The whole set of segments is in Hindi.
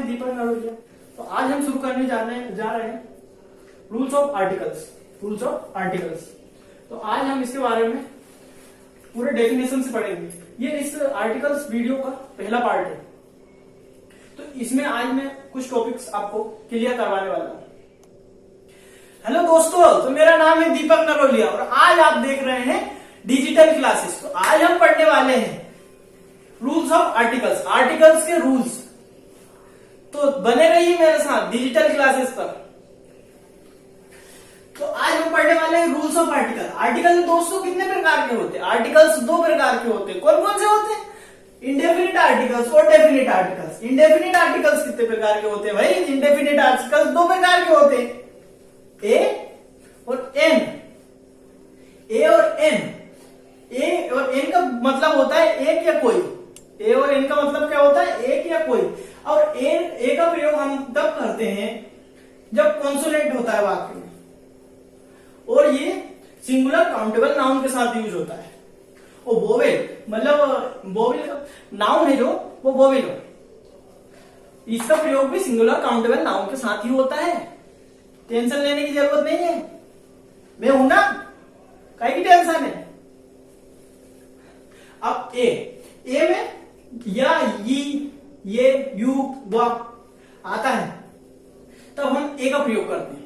दीपक नरोलिया। तो आज हम शुरू करने जा रहे हैं रूल्स ऑफ आर्टिकल्स। तो आज हम इसके बारे में पूरे डेफिनेशन से पढ़ेंगे। ये इस आर्टिकल्स वीडियो का पहला पार्ट है। तो इसमें आज मैं कुछ टॉपिक्स आपको क्लियर करवाने वाला हूं। हेलो दोस्तों, तो मेरा नाम है दीपक नरोलिया और आज आप देख रहे हैं डिजिटल क्लासेस। तो आज हम पढ़ने वाले हैं रूल्स ऑफ आर्टिकल्स के रूल्स। तो बने रहिए मेरे साथ डिजिटल क्लासेस पर। तो आज हम पढ़ने वाले हैं रूल्स ऑफ आर्टिकल दोस्तों कितने प्रकार के होते हैं? आर्टिकल्स दो प्रकार के होते हैं। कौन कौन से होते हैं? इंडेफिनिट आर्टिकल्स और डेफिनिट आर्टिकल्स। इंडेफिनिट आर्टिकल्स कितने प्रकार के होते हैं भाई? इंडेफिनिट आर्टिकल्स दो प्रकार के होते हैं, ए और एन। ए और एन का मतलब होता है एक या कोई। ए और एन का मतलब क्या होता है? एक या कोई। और ए का प्रयोग हम तब करते हैं जब कॉन्सोनेंट होता है वाक्य में, और ये सिंगुलर काउंटेबल नाउन के साथ यूज होता है। और वोवेल मतलब वोवेल नाउन है जो, वो वोवेल हो, इसका प्रयोग भी सिंगुलर काउंटेबल नाउन के साथ ही होता है। टेंशन लेने की जरूरत नहीं है, मैं हूं ना, काहे की टेंशन है। अब ए में या, ये, यू, व आता है, तब हम ए का प्रयोग करते हैं।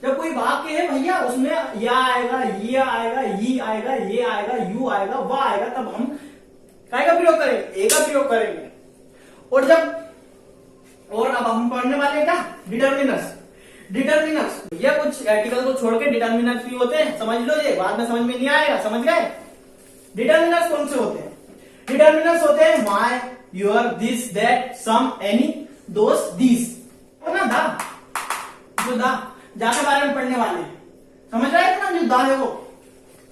जब कोई वाक्य है भैया उसमें या आएगा, ये आएगा, ये आएगा, ये आएगा, यू आएगा, व आएगा, तब हम काय का प्रयोग करेंगे? ए का प्रयोग करेंगे। और अब हम पढ़ने वाले क्या? डिटर्मिनर्स। ये कुछ आर्टिकल को छोड़ के डिटर्मिनर्स भी होते हैं, समझ लो। ये बाद में समझ में नहीं आएगा, समझ गए? डिटर्मिनर्स कौन से होते हैं? डिटर्मिनर्स होते हैं my, your, this, that, some, any, those, these. और ना दा, जो दा के बारे में पढ़ने वाले समझ रहे थे ना, जो दा है वो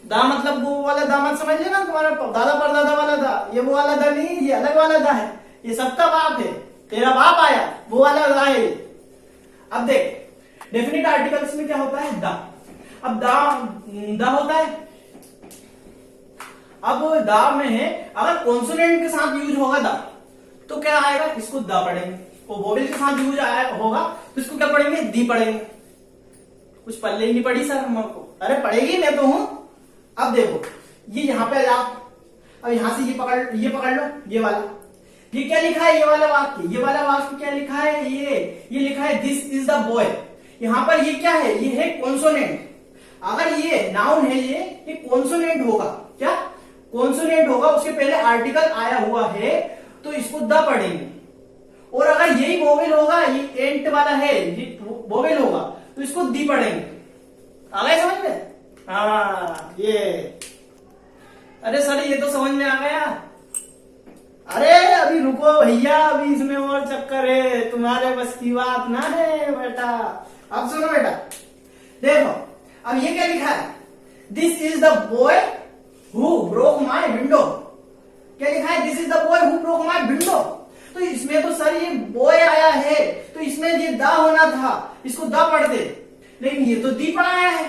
दा मतलब वो वाला दा मत समझ लेना तुम्हारा दादा परदादा वाला दा। ये वो वाला दा नहीं, ये अलग वाला दा है। ये सबका बाप है, तेरा बाप आया, वो वाला दा है। अब देख डेफिनिट आर्टिकल्स में क्या होता है? दा। अब दा होता है। अब दा में है, अगर कॉन्सोनेंट के साथ यूज होगा दा तो क्या आएगा? इसको दा पढ़ेंगे। और वोवेल के साथ यूज होगा तो इसको क्या पढ़ेंगे? दी पढ़ेंगे। कुछ पल्ले ही नहीं पड़ी सर हमको। अरे पढ़ेगी, मैं तो हूं। अब देखो ये यहां पे आ, अब यहां से ये पकड़ लो, ये वाला। ये क्या लिखा है? ये वाला वाक्य क्या लिखा है? ये लिखा है दिस इज द बॉय। यहां पर ये क्या है? ये है कॉन्सोनेंट। अगर ये नाउन है, ये कॉन्सोनेंट होगा। क्या कॉन्सोनेंट होगा? उसके पहले आर्टिकल आया हुआ है तो इसको द पढ़ेंगे। और अगर यही वोवेल होगा, ये एंट वाला है, ये वोवेल होगा तो इसको दी पढ़ेंगे। आ गए समझ में? हाँ ये, अरे सर ये तो समझ में आ गया। अरे अभी रुको भैया, अभी इसमें और चक्कर है, तुम्हारे बस की बात ना है बेटा। अब सुनो बेटा, देखो अब ये क्या लिखा है? This is the boy who broke my window. क्या लिखा है? This is the boy who broke my window. तो इसमें तो सर ये बॉय आया है तो इसमें ये दा होना था, इसको दा पढ़ते, लेकिन ये तो दी पढ़ाया है।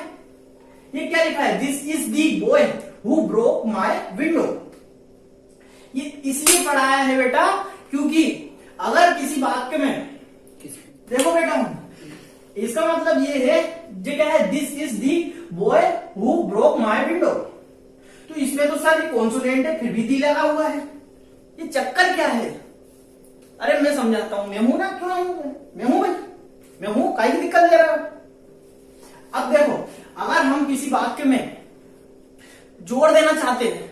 ये क्या लिखा है? This is the boy who broke my window. ये इसलिए पढ़ाया है बेटा क्योंकि अगर किसी वाक्य में, देखो बेटा इसका मतलब ये है, जो क्या है? This is the boy who broke my window. तो इसमें तो सर ये कॉन्सोनेंट है, फिर भी दी लगा हुआ है। ये चक्कर क्या है? अरे मैं समझाता हूं, मैं हूं ना, क्यों मैं हूं भाई, मैं हूं, काहे की दिक्कत ले रहा हूं। अब देखो अगर हम किसी वाक्य में जोड़ देना चाहते हैं,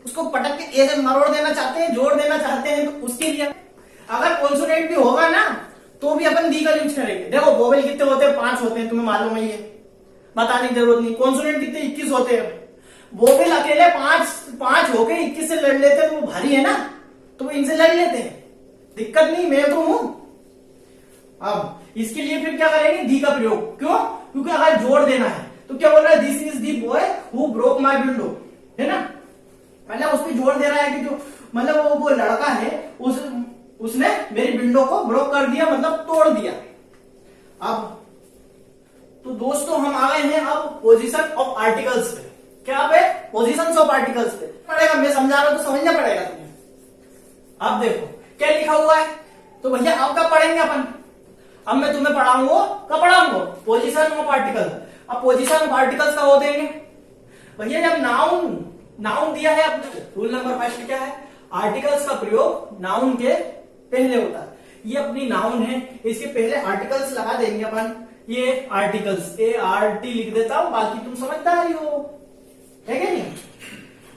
उसको पटक के ऐसे मरोड़ देना चाहते हैं, जोड़ देना चाहते हैं, तो उसके लिए अगर कॉन्सोनेंट भी होगा ना तो भी अपन दी का यूज करेंगे। देखो वोवेल कितने होते हैं? 5 होते हैं, तुम्हें मालूम है, ये बताने की जरूरत नहीं। कॉन्सोनेंट कितने? 21 होते हैं। वोवेल अकेले 5 होके 21 से लड़ लेते हैं तो वो भारी है ना, तो वो इनसे लड़ लेते हैं, दिक्कत नहीं, मैं तो हूं। अब इसके लिए फिर क्या करेंगे? दी का प्रयोग। क्यों? क्योंकि अगर जोड़ देना है तो क्या बोल रहा है? This is the boy who broke my window, है ना। मतलब उस पर जोड़ दे रहा है कि जो मतलब वो लड़का है, उसने मेरी विंडो को ब्रोक कर दिया, मतलब तोड़ दिया। अब तो दोस्तों हम आ गए हैं अब पोजीशन ऑफ आर्टिकल्स पे। क्या पे? पोजीशंस ऑफ आर्टिकल्स पे पड़ेगा। मैं समझा रहा हूं तो समझना पड़ेगा तुम्हें। अब देखो क्या लिखा हुआ है, तो तो भैया अब कब पढ़ेंगे अपन? अब मैं तुम्हें पढ़ाऊंगा, कब पढ़ाऊंगा? Position of article. अब पोजीशन ऑफ आर्टिकल्स कब होते हैं भैया? जब नाउन दिया है। अब रूल नंबर फर्स्ट क्या है? आर्टिकल्स का प्रयोग नाउन के पहले होता है। ये अपनी नाउन है, इसके पहले आर्टिकल्स लगा देंगे अपन। ये आर्टिकल्स ART लिख देता हूं, बाकी तुम समझदार ही हो, है क्या नहीं?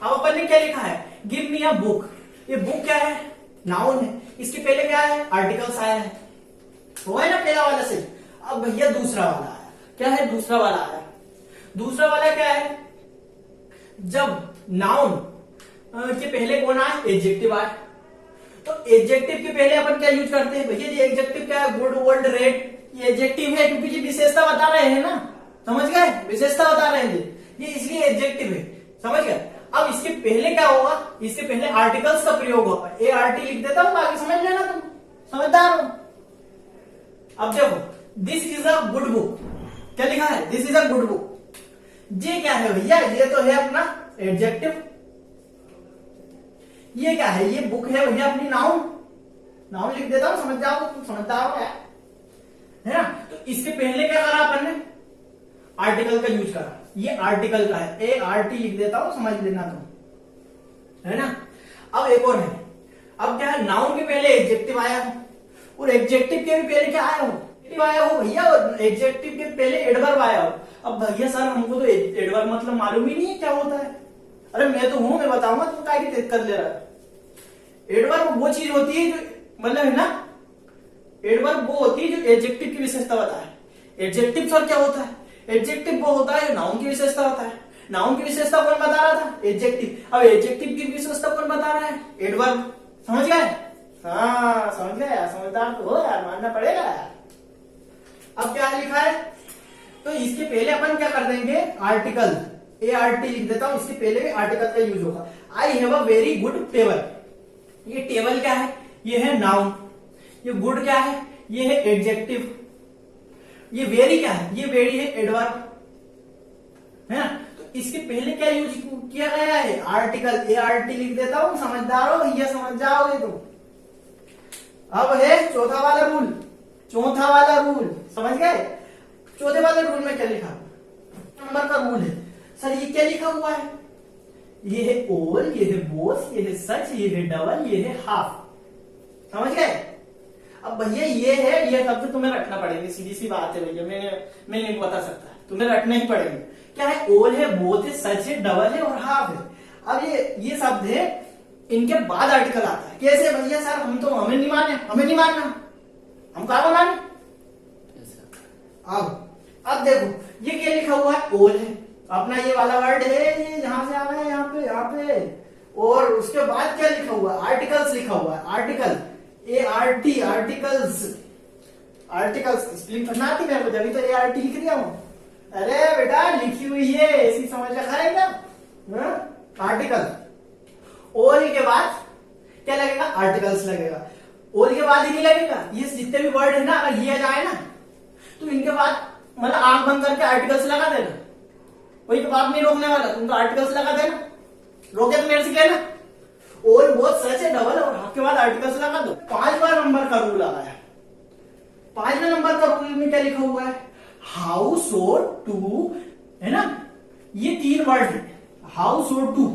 अब अपन ने क्या लिखा है? Give me a book. ये बुक क्या है? नाउन है, इसके पहले क्या है? आर्टिकल्स आया है, हुआ है ना पहला वाला से। अब भैया दूसरा वाला आया, क्या है? दूसरा वाला आया। दूसरा वाला क्या है? जब नाउन के पहले कौन आए? एडजेक्टिव आए। तो एडजेक्टिव के पहले अपन क्या यूज करते हैं भैया? ये एडजेक्टिव क्या है? Good, old, red. ये एडजेक्टिव है क्योंकि ये विशेषता बता रहे हैं ना, समझ गए? विशेषता बता रहे हैं ये इसलिए एडजेक्टिव है, समझ गए? अब इसके पहले क्या होगा? इसके पहले आर्टिकल्स का प्रयोग होगा। ART लिख देता हूं, बाकी समझ लेना, तुम समझदार हो। अब देखो, this is a good book. क्या लिखा है? This is a good book. ये क्या है भैया? ये तो है अपना एडजेक्टिव। ये क्या है? ये बुक है भैया अपनी नाउन लिख देता हूं, समझ जाओ, तुम समझदार हो क्या है ना? तो इसके पहले क्या करा अपन ने? आर्टिकल का यूज करा। ये आर्टिकल का है, ART लिख देता हूं, समझ लेना तुम, है ना? अब एक और है। अब क्या है? नाउन के पहले एडजेक्टिव आया हो, और एडजेक्टिव के भी पहले क्या आया हो? आया हो भैया। एडजेक्टिव के पहले एडवर्ब आया हो। अब भैया सर हमको तो एडवर्ब मतलब मालूम ही नहीं है क्या होता है। अरे मैं तो हूं, मैं बताऊंगा, तुम क्या कर ले रहा है? एडवर्ब वो चीज होती है जो मतलब है ना, एडवर्ब वो होती है जो एडजेक्टिव की विशेषता बताए। एडजेक्टिव सर क्या होता है? एडजेक्टिव वो होता है जो नाउन की विशेषता होता है। नाउन की विशेषता कौन बता रहा था? एडजेक्टिव। अब एडजेक्टिव की विशेषता कौन बता रहा है? एडवर्ब। समझ गए? हाँ समझ गए यार, समझदार तो हो यार, मानना पड़ेगा यार। अब क्या लिखा है? तो इसके पहले अपन क्या कर देंगे? आर्टिकल ART लिख देता हूं, इसके पहले भी आर्टिकल का यूज होगा। I have a very good table. ये टेबल क्या है? ये है नाउन। ये गुड क्या है? ये है एडजेक्टिव। ये वेरी क्या है? ये वेरी है एडवर्ब, है ना? तो इसके पहले क्या यूज किया गया है? आर्टिकल ART लिख देता हूं, समझदार हो भैया, समझ जाओगे तुम। अब है चौथा वाला रूल। चौथा वाला रूल समझ गए? चौथे वाले रूल में क्या लिखा? नंबर का रूल है। सर ये क्या लिखा हुआ है? ये है ऑल, ये है बोथ, ये है सच, ये है डबल, ये है हाफ। समझ गए? अब भैया ये है, ये शब्द तुम्हें रखना पड़ेंगे, सीधी सी बात है भैया, मैं नहीं बता सकता, तुम्हें रखना ही पड़ेंगे। क्या है? ऑल है, बोथ है, सच है, डबल है और हाफ है। अब ये शब्द है, इनके बाद आर्टिकल आता है। कैसे भैया? सर हम तो हमें नहीं मानना, हम कहा माने? अब देखो ये क्या लिखा हुआ है? ऑल है, अपना ये वाला वर्ड है, ये यहां से आ रहा है यहाँ पे, और उसके बाद क्या लिखा हुआ है? आर्टिकल्स लिखा हुआ है। आर्टिकल ART, आर्टिकल्स स्पेलिंग पढ़ना आती है मुझे, अभी तो ART लिख दिया हूं। अरे बेटा लिखी हुई है, ऐसी समझ रखा है क्या? आर्टिकल। ऑल के बाद क्या लगेगा? आर्टिकल्स लगेगा। ऑल के बाद ही नहीं लगेगा, ये जितने भी वर्ड है ना, अगर ये आ जाए ना तो इनके बाद मतलब आंख बंद करके आर्टिकल्स लगा देना, कोई बात नहीं रोकने वाला, तुमको आर्टिकल्स लगा देना। रोके तो मेरे से कहना। और बहुत सच है, डबल और हाफ के बाद आर्टिकल्स लगा दो। 5वां नंबर का रूल आया। 5वें नंबर का रूल में क्या लिखा हुआ है? हाउ, सो, टू, है ना? ये 3 वर्ड है, हाउ, सो, टू।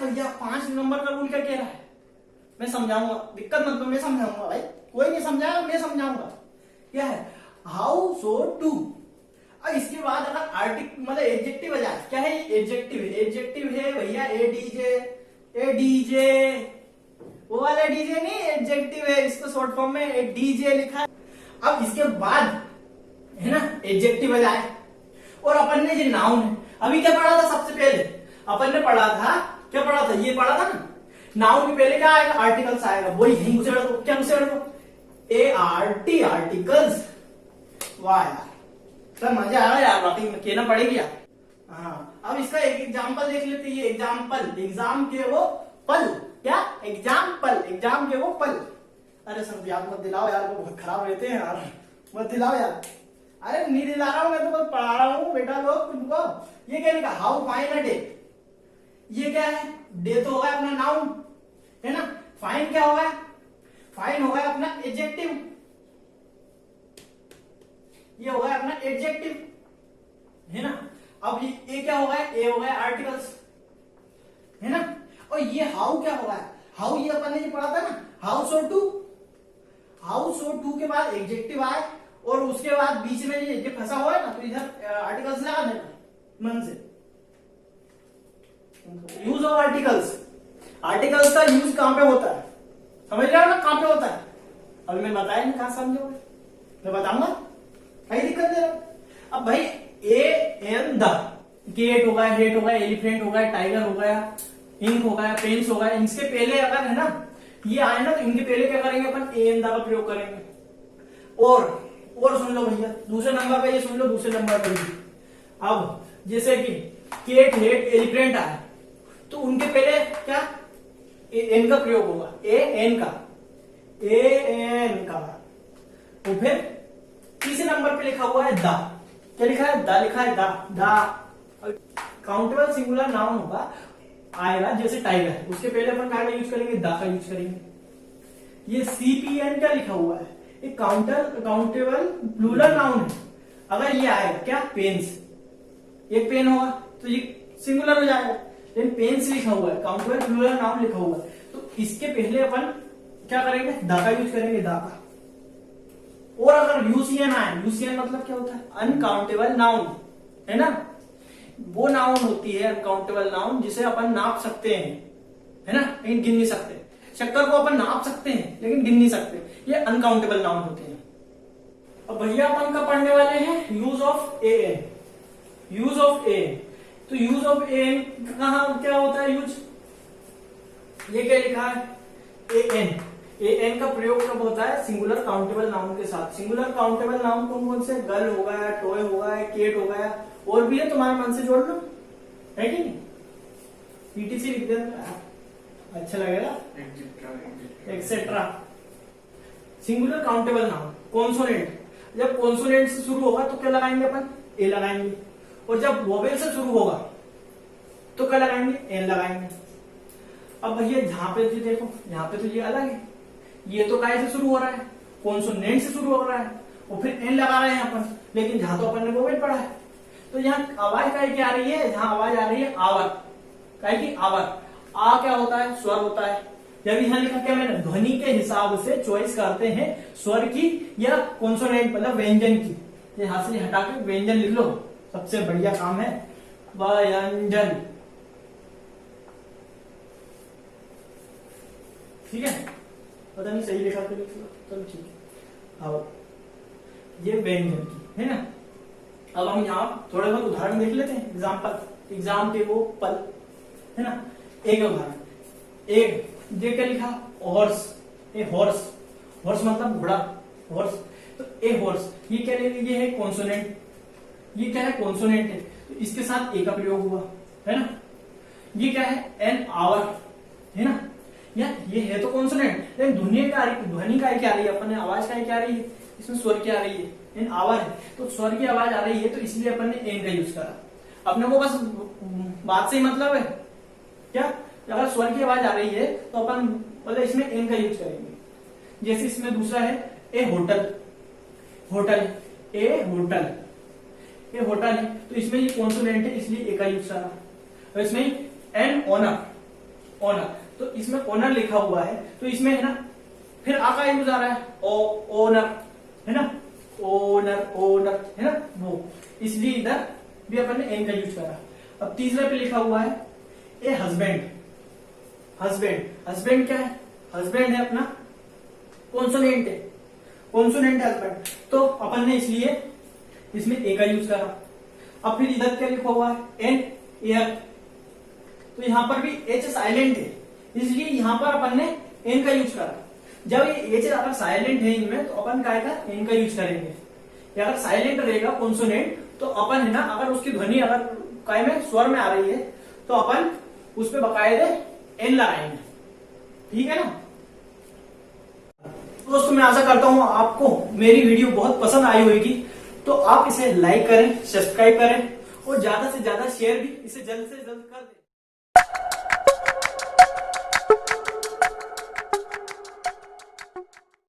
भैया 5 नंबर का रूल क्या कह रहा है? मैं समझाऊंगा, दिक्कत मत, मैं समझाऊंगा भाई, कोई नहीं समझाएगा, मैं समझाऊंगा। क्या है? How, so, too. अब इसके बाद अगर आर्टिकल मतलब एडजेक्टिव आ जाए, क्या है? एडजेक्टिव है भैया एडीजे, वो वाला डीजे नहीं, एडजेक्टिव है, इसको शॉर्ट फॉर्म में डीजे लिखा है। अब इसके बाद है ना एडजेक्टिव आ जाए, और अपन ने जो नाउन है, अभी क्या पढ़ा था? सबसे पहले अपन ने पढ़ा था, क्या पढ़ा था? ये पढ़ा था ना, नाउन के पहले क्या आएगा? आर्टिकल्स आएगा। वही यही घुसेड़ दो, क्या घुसेड़ दो? ART, articles. वाह यार, सर मजा आ रहा है यार, बाकी में कहना पड़ेगी यार। हाँ, अब इसका एक एग्जाम्पल देख लेते हैं। ये एग्जाम्पल, एग्जाम के वो पल, क्या? एग्जाम के वो पल। अरे सर याद मत दिलाओ यार, वो बहुत खराब रहते हैं यार, मत दिलाओ यार। अरे नहीं दिला रहा हूं, मैं तो बस पढ़ा रहा हूँ बेटा लोग तुमको। ये क्या लिखा? How fine a day. ये क्या है? डे तो होगा अपना नाउन, है ना? फाइन क्या होगा? फाइन हो गया अपना एडजेक्टिव, ये हो गया अपना एडजेक्टिव, है ना। अब ये क्या हो गया, ए हो गया आर्टिकल्स, है ना। और ये हाउ क्या हो गया, हाउ ये अपन ने पढ़ा था ना, how so too, how so too के बाद एडजेक्टिव आए और उसके बाद बीच में ये फंसा हुआ है ना, तो इधर आर्टिकल्स लगा देना मन से। यूज ऑफ आर्टिकल्स, आर्टिकल्स का यूज कहां पे होता है, समझ रहे हो ना कहां पे होता है। अभी मैं बताया नहीं, कहां समझोगे, मैं बताऊंगा, कहीं दिक्कत दे रहा। अब भाई ए एन द, गेट हो गया, हेट हो गया, एलिफेंट हो गया, टाइगर हो गया, इंक हो गया, पेंस हो गया, इनके पहले अगर है ना ये आए ना, तो इनके पहले क्या करेंगे अपन, ए एन द का प्रयोग करेंगे। और सुन लो भैया, दूसरे नंबर पे ये सुन लो, दूसरे नंबर पे भी। अब जैसे कि केट हेट एलिफेंट आए, तो उनके पहले क्या एन का प्रयोग होगा, ए एन का, ए एन का। तो फिर तीसरे नंबर पे लिखा हुआ है द, क्या लिखा है, द लिखा है, द काउंटेबल सिंगुलर नाउन होगा, आएगा जैसे टाइगर, उसके पहले अपन क्या यूज करेंगे, द का यूज करेंगे। ये सीपीएन क्या लिखा हुआ है, एक काउंटेबल प्लूरल नाउन है, अगर ये आएगा क्या, पेन्स, एक पेन होगा तो ये सिंगुलर हो जाएगा, लेकिन पेन्स लिखा हुआ है, काउंटेबल प्लूरल नाउन लिखा हुआ है, तो इसके पहले अपन क्या करेंगे, द का यूज करेंगे, द का। और अगर यूसीएन आए, यूसीएन मतलब क्या होता है, अनकाउंटेबल नाउन, है ना, वो नाउन होती है अनकाउंटेबल नाउन जिसे अपन नाप सकते हैं, है ना, लेकिन गिन नहीं सकते। शक्कर को अपन नाप सकते हैं लेकिन गिन नहीं सकते, ये अनकाउंटेबल नाउन होते हैं। अब भैया अपन का पढ़ने वाले हैं use of a an, use of a, तो यूज ऑफ ए एन कहां क्या होता है यूज, ये क्या लिखा है, ए एन, ए एन का प्रयोग कब होता है, सिंगुलर काउंटेबल नाउन के साथ। सिंगुलर काउंटेबल नाउन कौन कौन से, गर्ल हो गया, टॉय हो गया, केट हो गया, और भी है, तुम्हारे मन से जोड़ लो, है कि नहीं, पीटीसी लिख देना, अच्छा लगेगा, etcetera. Singular countable noun, consonant, जब कॉन्सोनेंट से शुरू होगा तो क्या लगाएंगे अपन, ए लगाएंगे, और जब वोवेल से शुरू होगा तो क्या लगाएंगे, एन लगाएंगे। अब भैया जहां पे जी देखो, यहाँ पे तो ये अलग है, ये तो काय से शुरू हो रहा है, कॉन्सोनेंट से शुरू हो रहा है, और फिर एन लगा रहे हैं अपन, लेकिन जहां तो अपन ने वोवेल पढ़ा है, तो यहाँ आवाज काय की आ रही है, जहां आवाज आ रही है आवर, काय की आवर, आ क्या होता है, स्वर होता है। जब यहाँ लिखा क्या मैंने, ध्वनि के हिसाब से चॉइस करते हैं स्वर की या कॉन्सोनेंट मतलब व्यंजन की, यहां से हटा के व्यंजन लिख लो, सबसे बढ़िया काम है व्यंजन, ठीक है, पता नहीं सही लिखा तो लिख लो, चलो ठीक है। आओ ये व्यंजन की, है ना। अब हम यहाँ थोड़े बहुत उदाहरण देख लेते हैं, एग्जाम के वो पल, है ना। एक उदाहरण, एक ये क्या लिखा, हॉर्स, ए हॉर्स, हॉर्स मतलब घोड़ा, हॉर्स, तो ए हॉर्स, ये क्या लेंगे, ये है कॉन्सोनेंट, ये क्या है कॉन्सोनेंट है, तो इसके साथ ए का प्रयोग हुआ, है ना। ये क्या है, एन आवर, है ना, या ये है तो कॉन्सोनेंट, लेकिन ध्वनि का क्या आ रही है, अपन ने आवाज का क्या आ रही है, इसमें स्वर क्या आ रही है, एन आवर है, तो स्वर की आवाज आ रही है, तो इसलिए अपन ने एन का यूज करा। अपने को बस बात से ही मतलब है क्या, अगर स्वर की आवाज आ रही है तो अपन मतलब इसमें एन का यूज करेंगे। जैसे इसमें दूसरा है ए होटल, होटल, ए होटल, ए होटल है, तो इसमें ये कॉन्सोनेंट है इसलिए ए का यूज करा। और इसमें एन ओनर, ओनर, तो इसमें ओनर लिखा हुआ है, तो इसमें है ना फिर आ का यूज आ रहा है, ओनर, है ना, ओनर, ओनर, है ना, वो, इसलिए इधर भी अपन ने एन का यूज करा। अब तीसरे पे लिखा हुआ है ए हस्बैंड, हस्बैंड, हस्बैंड क्या है, हस्बैंड है अपना कॉन्सोनेंट है, कॉन्सोनेंट है हस्बैंड, तो अपन ने इसलिए इसमें ए का यूज करा। अब फिर इधर क्या लिखा हुआ है, एन एयर, तो यहां पर भी एच साइलेंट है, इसलिए यहां पर अपन ने एन का यूज करा। जब ये एच अगर साइलेंट है इनमें तो अपन काय का एन का यूज करेंगे, या अगर साइलेंट रहेगा कॉन्सोनेंट तो अपन है ना, अगर उसकी ध्वनि अगर काय में स्वर में आ रही है तो अपन उस पर बकायदे एन लगाएंगे, ठीक है ना। दोस्तों मैं आशा करता हूं आपको मेरी वीडियो बहुत पसंद आई होगी, तो आप इसे लाइक करें, सब्सक्राइब करें और ज्यादा से ज्यादा शेयर भी इसे जल्द से जल्द कर दें।